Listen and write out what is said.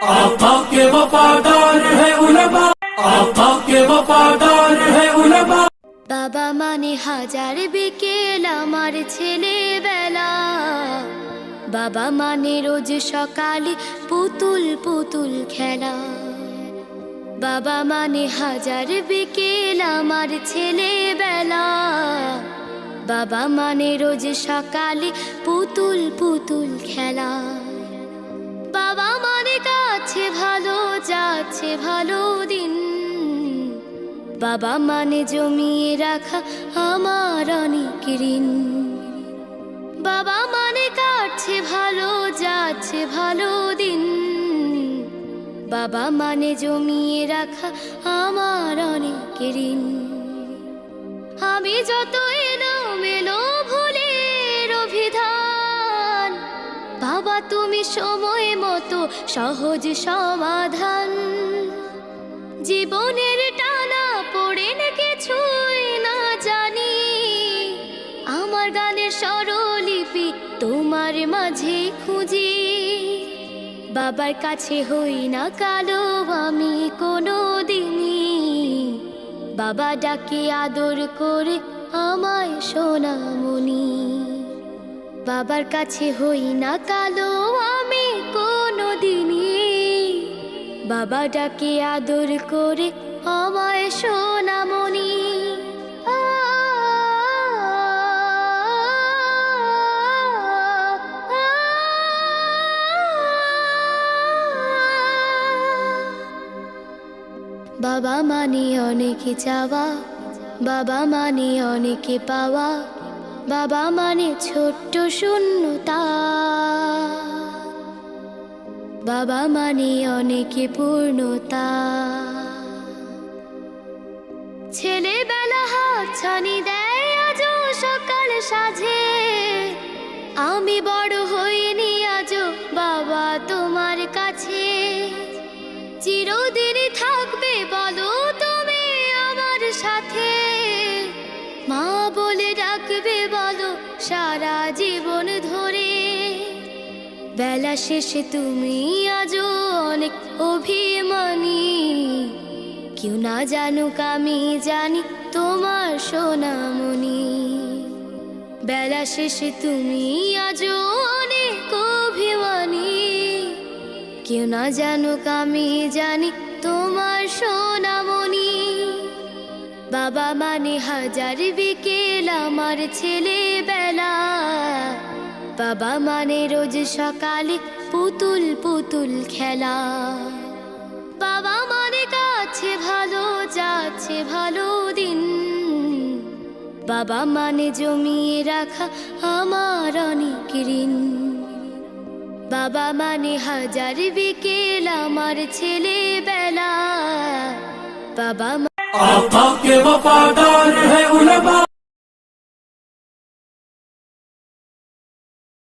आका के वफादार है उलमा, आका के वफादार है उलमा। বাবা মানে হাজার বিকেল আমার ছেলেবেলা, বাবা মানে রোজ সকালে পুতুল পুতুল খেলা। বাবা মানে হাজার বিকেল আমার ছেলেবেলা, বাবা মানে রোজ সকালে পুতুল পুতুল খেলা। বাবা মানে কাছে ভালো যাচ্ছে ভালো দিন, বাবা মানে জমিয়ে রাখা আমার অনেক ঋণ। বাবা মানে কাটছে ভালো যাচ্ছে ভালো দিন, বাবা মানে জমিয়ে রাখা আমার অনেক ঋণ। আমি যত এলোমেলো ভুলের অভিধান, বাবা তুমি সময় মতো সহজ সমাধান। জীবনের টানা পড়ে না কিছুই না জানি, আমার গানের স্বরলিপি তোমার মাঝে খুঁজি। বাবার কাছে হই না কালো আমি কোনো দিনই, বাবা ডাকে আদর করে আমায় সোনামণি। বাবার কাছে হই না কালো আমি কোনো দিনই, বাবা ডাকে আদর করে আমায় সোনামণি। বাবা মানে অনেক চাওয়া, বাবা মানে অনেক পাওয়া, বাবা মানে ছোট্ট শূন্যতা। বাবা মানে অনেক পূর্ণতা। ছেলেবেলা হাতছানি দেয় আজও সকাল সাজে, আমি বড় হইনি আজও বাবা তোমার কাছে। চিরদিনই থাকবে বলো তুমি আমার সাথে, মা বলে ডাকবে বলো সারা জীবন ধরে। বেলা শেষে তুমি আজও অনেক অভিমানী, কেউ না জানুক আমি জানি তোমার সোনামণি। বেলা শেষে তুমি আজও অনেক অভিমানী, কেউ না জানুক আমি জানি তোমার সোনামণি। বাবা মানে হাজার বিকেল আমার ছেলেবেলা, বাবা মানে রোজ সকালে পুতুল পুতুল খেলা। বাবা মানে কাছে ভালো যাচ্ছে ভালো দিন, বাবা মানে জমিয়ে রাখা আমার অনেক ঋণ। বাবা মানে হাজার বিকেল আমার ছেলেবেলা, বাবা आका के वफादार है उलमा।